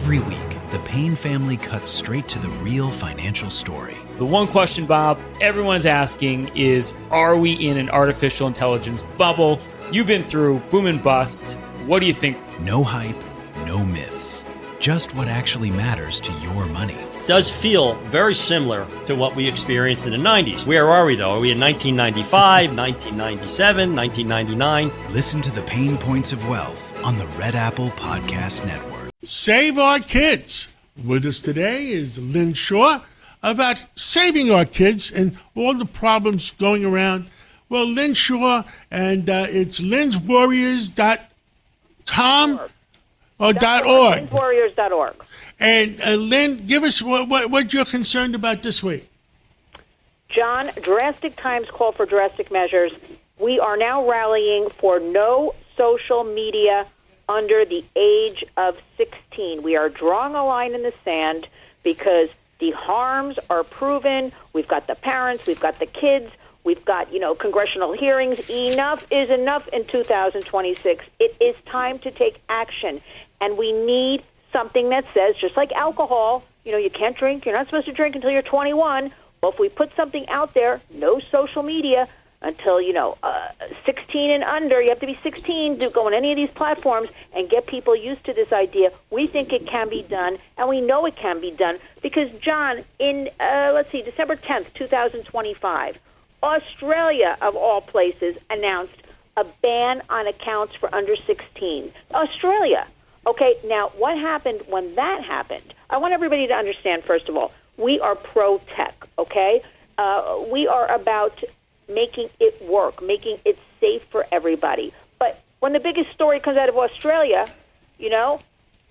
Every week, the Payne family cuts straight to the real financial story. The one question, Bob, everyone's asking is, are we in an artificial intelligence bubble? You've been through boom and bust. What do you think? No hype, no myths. Just what actually matters to your money. Does feel very similar to what we experienced in the 90s. Where are we, though? Are we in 1995, 1997, 1999? Listen to the Pain Points of Wealth on the Red Apple Podcast Network. Save our kids. With us today is Lynn Shaw about saving our kids and all the problems going around. Well, Lynn Shaw, and it's lynswarriors.com or .org. Lynswarriors.org. And Lynn, give us what you're concerned about this week. John, drastic times call for drastic measures. We are now rallying for no social media under the age of 16. We are drawing a line in the sand because the harms are proven. We've got the parents, we've got the kids, we've got, congressional hearings. Enough is enough in 2026. It is time to take action, and we need something that says, just like alcohol, you can't drink, you're not supposed to drink until you're 21. Well, if we put something out there, no social media until, 16 and under, you have to be 16 to go on any of these platforms and get people used to this idea. We think it can be done, and we know it can be done because, John, in, December 10th, 2025, Australia, of all places, announced a ban on accounts for under 16. Australia. Okay, now, what happened when that happened? I want everybody to understand, first of all, we are pro-tech, okay? We are about making it work, making it safe for everybody. But when the biggest story comes out of Australia,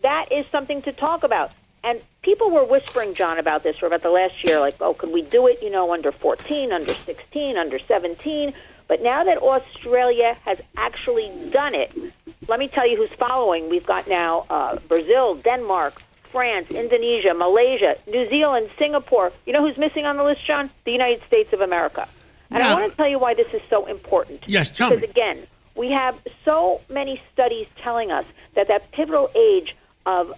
that is something to talk about. And people were whispering, John, about this for about the last year, like, could we do it, under 14, under 16, under 17? But now that Australia has actually done it, let me tell you who's following. We've got now Brazil, Denmark, France, Indonesia, Malaysia, New Zealand, Singapore. You know who's missing on the list, John? The United States of America. And I want to tell you why this is so important. Yes, tell me. Because, again, we have so many studies telling us that pivotal age of,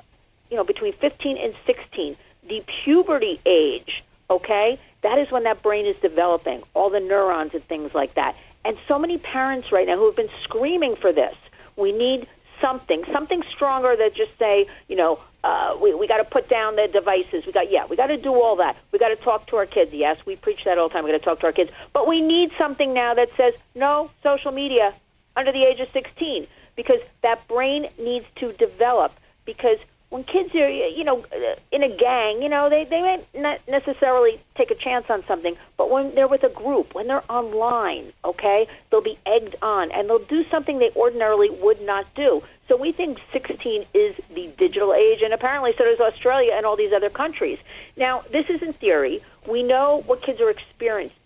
between 15 and 16, the puberty age, okay, that is when that brain is developing, all the neurons and things like that. And so many parents right now who have been screaming for this. We need something stronger that just say, we got to put down the devices. We got to do all that. We got to talk to our kids. Yes, we preach that all the time. We got to talk to our kids. But we need something now that says no social media under the age of 16 because that brain needs to develop. Because when kids are, in a gang, they may not necessarily take a chance on something, but when they're with a group, when they're online, okay, they'll be egged on, and they'll do something they ordinarily would not do. So we think 16 is the digital age, and apparently so does Australia and all these other countries. Now, this is in theory. We know what kids are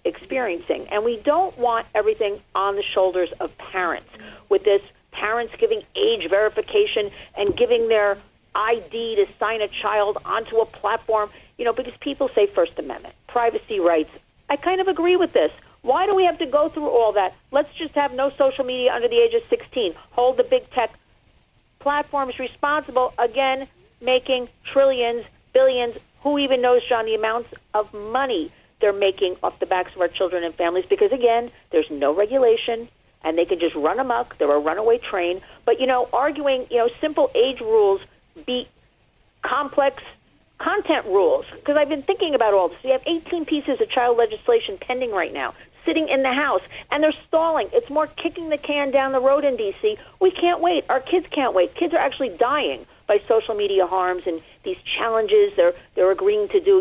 experiencing, and we don't want everything on the shoulders of parents with this parents giving age verification and giving their ID to sign a child onto a platform, because people say First Amendment, privacy rights. I kind of agree with this. Why do we have to go through all that? Let's just have no social media under the age of 16. Hold the big tech platforms responsible, again, making trillions, billions. Who even knows, John, the amounts of money they're making off the backs of our children and families? Because, again, there's no regulation, and they can just run amok. They're a runaway train. But, arguing, simple age rules beat complex content rules, because I've been thinking about all this. We have 18 pieces of child legislation pending right now, sitting in the House, and they're stalling. It's more kicking the can down the road in D.C. We can't wait. Our kids can't wait. Kids are actually dying by social media harms and these challenges they're agreeing to do.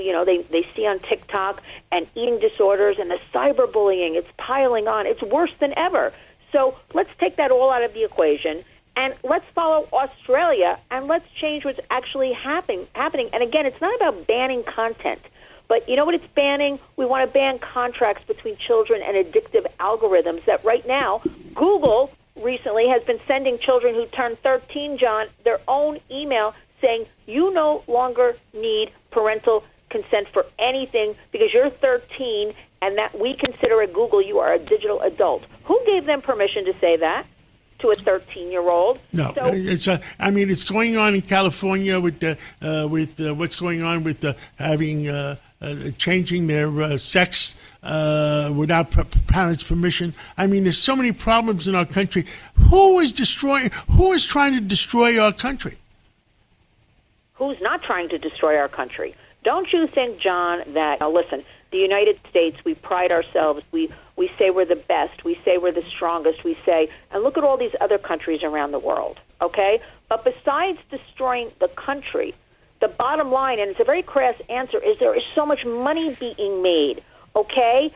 They see on TikTok, and eating disorders and the cyberbullying. It's piling on. It's worse than ever. So let's take that all out of the equation. And let's follow Australia, and let's change what's actually happening. And again, it's not about banning content. But you know what it's banning? We want to ban contracts between children and addictive algorithms that right now, Google recently has been sending children who turn 13, John, their own email saying, you no longer need parental consent for anything because you're 13 and that we consider at Google you are a digital adult. Who gave them permission to say that? to a 13-year-old. No, So, it's going on in California with what's going on with having changing their sex without parents' permission. I mean, there's so many problems in our country. Who is trying to destroy our country? who's not trying to destroy our country? Don't you think, John, that, now listen, the United States, we pride ourselves. We say we're the best. We say we're the strongest. We say, and look at all these other countries around the world, okay? But besides destroying the country, the bottom line, and it's a very crass answer, is there is so much money being made, okay?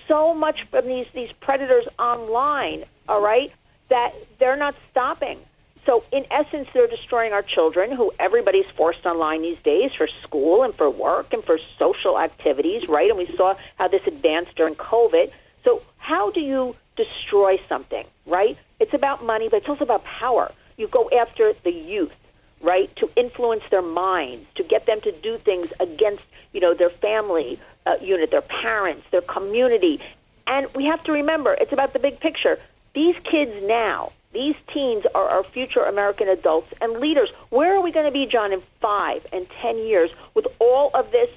So much from these predators online, all right, that they're not stopping. So in essence, they're destroying our children, who everybody's forced online these days for school and for work and for social activities, right? And we saw how this advanced during COVID. So how do you destroy something, right? It's about money, but it's also about power. You go after the youth, right, to influence their minds, to get them to do things against, their family unit, their parents, their community. And we have to remember, it's about the big picture. These kids now, these teens are our future American adults and leaders. Where are we going to be, John, in 5 and 10 years with all of this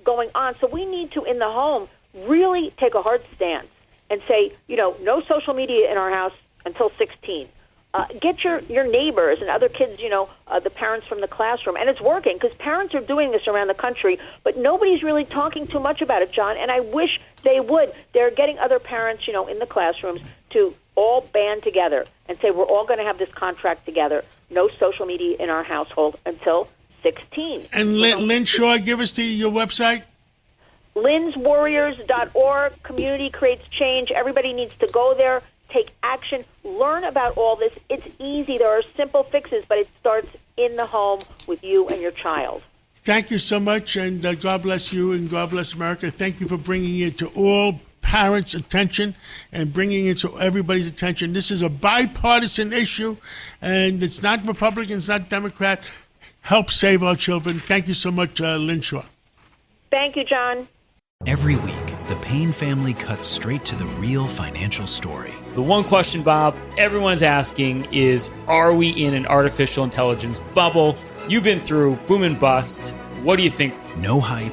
going on? So we need to, in the home, really take a hard stance and say, no social media in our house until 16. Get your neighbors and other kids, the parents from the classroom. And it's working because parents are doing this around the country, but nobody's really talking too much about it, John, and I wish they would. They're getting other parents, in the classrooms to all band together and say we're all going to have this contract together. No social media in our household until 16. And Lynn Shaw, give us your website. LynnsWarriors.org. Community creates change. Everybody needs to go there, take action, learn about all this. It's easy. There are simple fixes, but it starts in the home with you and your child. Thank you so much, and God bless you and God bless America. Thank you for bringing it to all parents' attention and bringing it to everybody's attention. This is a bipartisan issue, and it's not Republican, it's not Democrat. Help save our children. Thank you so much, Lynn Shaw. Thank you, John. Every week, the Payne family cuts straight to the real financial story. The one question, Bob, everyone's asking is, are we in an artificial intelligence bubble? You've been through boom and bust. What do you think? No hype,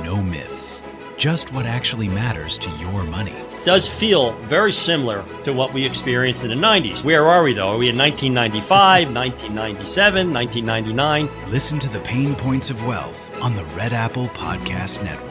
no myths. Just what actually matters to your money. Does feel very similar to what we experienced in the 90s. Where are we, though? Are we in 1995, 1997, 1999? Listen to the Pain Points of Wealth on the Red Apple Podcast Network.